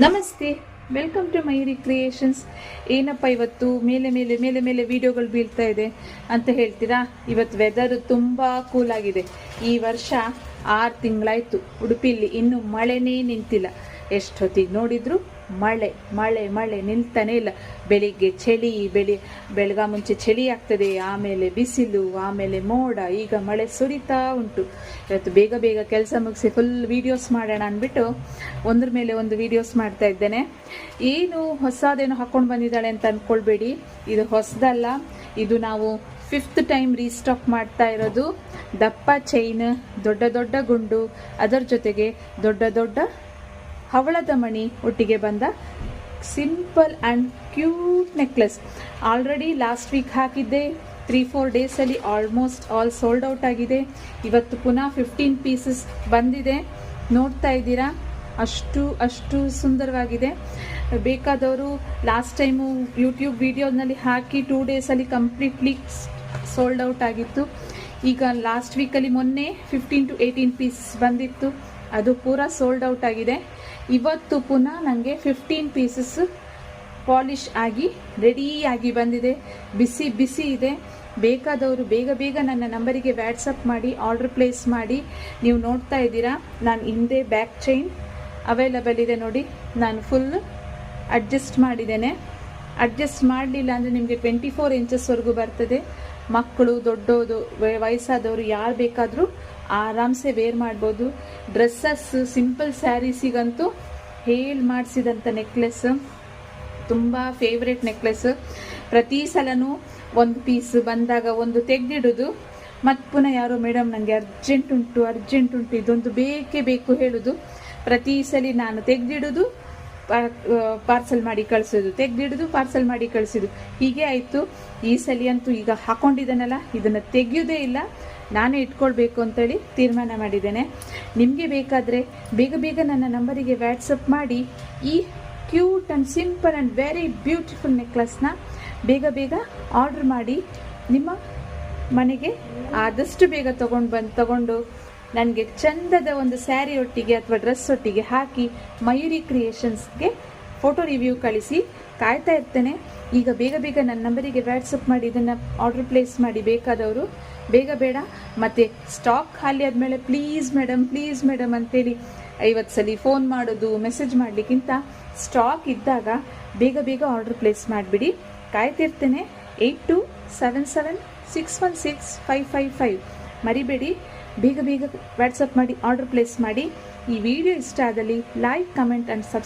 ನಮಸ್ತೆ, welcome to Mayuri creations. ಏನಪ್ಪ ಇವತ್ತು ಮೇಲೆ ಮೇಲೆ ಮೇಲೆ ಮೇಲೆ ವಿಡಿಯೋಗಳು ಬೀಳ್ತಾ ಇದೆ ಅಂತ ಹೇಳ್ತೀರಾ? ಇವತ್ತು ವೆದರ್ ತುಂಬ ಕೂಲ್ ಆಗಿದೆ. ಈ ವರ್ಷ 6 ತಿಂಗಳಾಯಿತು ಉಡುಪಿಲಿ ಇನ್ನೂ ಮಳೆನೇ ನಿಂತಿಲ್ಲ. ಎಷ್ಟೊತ್ತಿಗೆ ನೋಡಿದ್ರು ಮಳೆ ಮಳೆ ಮಳೆ ನಿಲ್ತಾನೆ ಇಲ್ಲ. ಬೆಳಿಗ್ಗೆ ಚಳಿ, ಬೆಳಗ ಮುಂಚೆ ಚಳಿ ಆಗ್ತದೆ, ಆಮೇಲೆ ಬಿಸಿಲು, ಆಮೇಲೆ ಮೋಡ, ಈಗ ಮಳೆ ಸುರಿತಾ ಉಂಟು. ಇವತ್ತು ಬೇಗ ಬೇಗ ಕೆಲಸ ಮುಗಿಸಿ ಫುಲ್ ವೀಡಿಯೋಸ್ ಮಾಡೋಣ ಅಂದ್ಬಿಟ್ಟು ಒಂದ್ರ ಮೇಲೆ ಒಂದು ವೀಡಿಯೋಸ್ ಮಾಡ್ತಾ ಇದ್ದೇನೆ. ಏನು ಹೊಸದೇನೋ ಹಾಕೊಂಡು ಬಂದಿದ್ದಾಳೆ ಅಂತ ಅಂದ್ಕೊಳ್ಬೇಡಿ, ಇದು ಹೊಸದಲ್ಲ. ಇದು ನಾವು 5th ಟೈಮ್ ರೀಸ್ಟಾಕ್ ಮಾಡ್ತಾ ಇರೋದು. ದಪ್ಪ ಚೈನ್, ದೊಡ್ಡ ದೊಡ್ಡ ಗುಂಡು, ಅದರ ಜೊತೆಗೆ ದೊಡ್ಡ ದೊಡ್ಡ ಹವಳದ ಮಣಿ ಒಟ್ಟಿಗೆ ಬಂದ simple and cute necklace. Already last week ಹಾಕಿದ್ದೆ, 3-4 ಡೇಸಲ್ಲಿ ಆಲ್ಮೋಸ್ಟ್ ಆಲ್ ಸೋಲ್ಡ್ ಔಟ್ ಆಗಿದೆ. ಇವತ್ತು ಪುನಃ 15 ಪೀಸಸ್ ಬಂದಿದೆ. ನೋಡ್ತಾ ಇದ್ದೀರಾ, ಅಷ್ಟು ಸುಂದರವಾಗಿದೆ. ಬೇಕಾದವರು ಲಾಸ್ಟ್ ಟೈಮು ಯೂಟ್ಯೂಬ್ ವಿಡಿಯೋನಲ್ಲಿ ಹಾಕಿ 2 ಡೇಸಲ್ಲಿ ಕಂಪ್ಲೀಟ್ಲಿ ಸೋಲ್ಡ್ ಔಟ್ ಆಗಿತ್ತು. ಈಗ ಲಾಸ್ಟ್ ವೀಕಲ್ಲಿ ಮೊನ್ನೆ 15 to 18 ಪೀಸಸ್ ಬಂದಿತ್ತು, ಅದು ಪೂರಾ ಸೋಲ್ಡ್ ಔಟ್ ಆಗಿದೆ. ಇವತ್ತು ಪುನಃ ನನಗೆ 15 ಪೀಸಸ್ ಪಾಲಿಷ್ ಆಗಿ ರೆಡಿಯಾಗಿ ಬಂದಿದೆ. ಬಿಸಿ ಬಿಸಿ ಇದೆ. ಬೇಕಾದವರು ಬೇಗ ಬೇಗ ನನ್ನ ನಂಬರಿಗೆ ವ್ಯಾಟ್ಸಪ್ ಮಾಡಿ ಆರ್ಡರ್ ಪ್ಲೇಸ್ ಮಾಡಿ. ನೀವು ನೋಡ್ತಾ ಇದ್ದೀರಾ, ನಾನು ಹಿಂದೆ ಬ್ಯಾಕ್ ಚೈನ್ ಅವೈಲಬಲ್ ಇದೆ ನೋಡಿ. ನಾನು ಫುಲ್ ಅಡ್ಜಸ್ಟ್ ಮಾಡಿದ್ದೇನೆ. ಅಡ್ಜಸ್ಟ್ ಮಾಡಲಿಲ್ಲ ಅಂದರೆ ನಿಮಗೆ 24 ಇಂಚಸ್ವರೆಗೂ ಬರ್ತದೆ. ಮಕ್ಕಳು, ದೊಡ್ಡೋದು, ವಯಸ್ಸಾದವರು ಯಾರು ಬೇಕಾದರೂ ಆರಾಮ್ಸೆ ವೇರ್ ಮಾಡ್ಬೋದು. ಡ್ರೆಸ್ಸಸ್, ಸಿಂಪಲ್ ಸ್ಯಾರೀಸಿಗಂತೂ ಹೇಳಿ ಮಾಡಿಸಿದಂಥ ನೆಕ್ಲೆಸ್, ತುಂಬ ಫೇವ್ರೆಟ್ ನೆಕ್ಲೆಸ್. ಪ್ರತಿ ಸಲನೂ ಒಂದು ಪೀಸ್ ಬಂದಾಗ ಒಂದು ತೆಗೆದಿಡೋದು, ಮತ್ತು ಪುನಃ ಯಾರೋ ಮೇಡಮ್ ನನಗೆ ಅರ್ಜೆಂಟ್ ಉಂಟು ಇದೊಂದು ಬೇಕೇ ಬೇಕು ಹೇಳೋದು. ಪ್ರತಿ ಸಲ ನಾನು ತೆಗೆದಿಡೋದು, ಪಾರ್ಸಲ್ ಮಾಡಿ ಕಳಿಸೋದು, ತೆಗೆದಿಡೋದು, ಪಾರ್ಸಲ್ ಮಾಡಿ ಕಳಿಸೋದು, ಹೀಗೆ ಆಯಿತು. ಈ ಸಲ ಅಂತೂ ಈಗ ಹಾಕೊಂಡಿದ್ದಾನಲ್ಲ, ಇದನ್ನು ತೆಗೆಯೋದೇ ಇಲ್ಲ, ನಾನೇ ಇಟ್ಕೊಳ್ಬೇಕು ಅಂತೇಳಿ ತೀರ್ಮಾನ ಮಾಡಿದ್ದೇನೆ. ನಿಮಗೆ ಬೇಕಾದರೆ ಬೇಗ ಬೇಗ ನನ್ನ ನಂಬರಿಗೆ ವ್ಯಾಟ್ಸಪ್ ಮಾಡಿ ಈ cute and simple and very beautiful ನೆಕ್ಲೆಸ್ನ ಬೇಗ ಬೇಗ ಆರ್ಡರ್ ಮಾಡಿ ನಿಮ್ಮ ಮನೆಗೆ ಆದಷ್ಟು ಬೇಗ ತಗೊಂಡು ನನಗೆ ಚಂದದ ಒಂದು ಸ್ಯಾರಿ ಒಟ್ಟಿಗೆ ಅಥವಾ ಡ್ರೆಸ್ ಒಟ್ಟಿಗೆ ಹಾಕಿ ಮಯೂರಿ ಕ್ರಿಯೇಷನ್ಸ್ಗೆ ಫೋಟೋ ರಿವ್ಯೂ ಕಳಿಸಿ. ಕಾಯ್ತಾ ಇರ್ತೇನೆ. ಈಗ ಬೇಗ ಬೇಗ ನನ್ನ ನಂಬರಿಗೆ ವ್ಯಾಟ್ಸಪ್ ಮಾಡಿ ಇದನ್ನು ಆರ್ಡರ್ ಪ್ಲೇಸ್ ಮಾಡಿ. ಬೇಕಾದವರು ಬೇಗ ಬೇಡ, ಮತ್ತು ಸ್ಟಾಕ್ ಖಾಲಿ ಆದಮೇಲೆ ಪ್ಲೀಸ್ ಮೇಡಮ್ ಅಂತೇಳಿ 50 ಸಲ ಫೋನ್ ಮಾಡೋದು, ಮೆಸೇಜ್ ಮಾಡಲಿಕ್ಕಿಂತ ಸ್ಟಾಕ್ ಇದ್ದಾಗ ಬೇಗ ಬೇಗ ಆರ್ಡರ್ ಪ್ಲೇಸ್ ಮಾಡಿಬಿಡಿ. ಕಾಯ್ತಿರ್ತೇನೆ. 8277616555 ಮರಿಬೇಡಿ. ಬೇಗ ಬೇಗ ವ್ಯಾಟ್ಸಪ್ ಮಾಡಿ ಆರ್ಡರ್ ಪ್ಲೇಸ್ ಮಾಡಿ. ಈ ವಿಡಿಯೋ ಇಷ್ಟ ಆದಲ್ಲಿ ಲೈಕ್, ಕಮೆಂಟ್ ಆ್ಯಂಡ್ ಸಬ್ಸ್ಕ್ರೈಬ್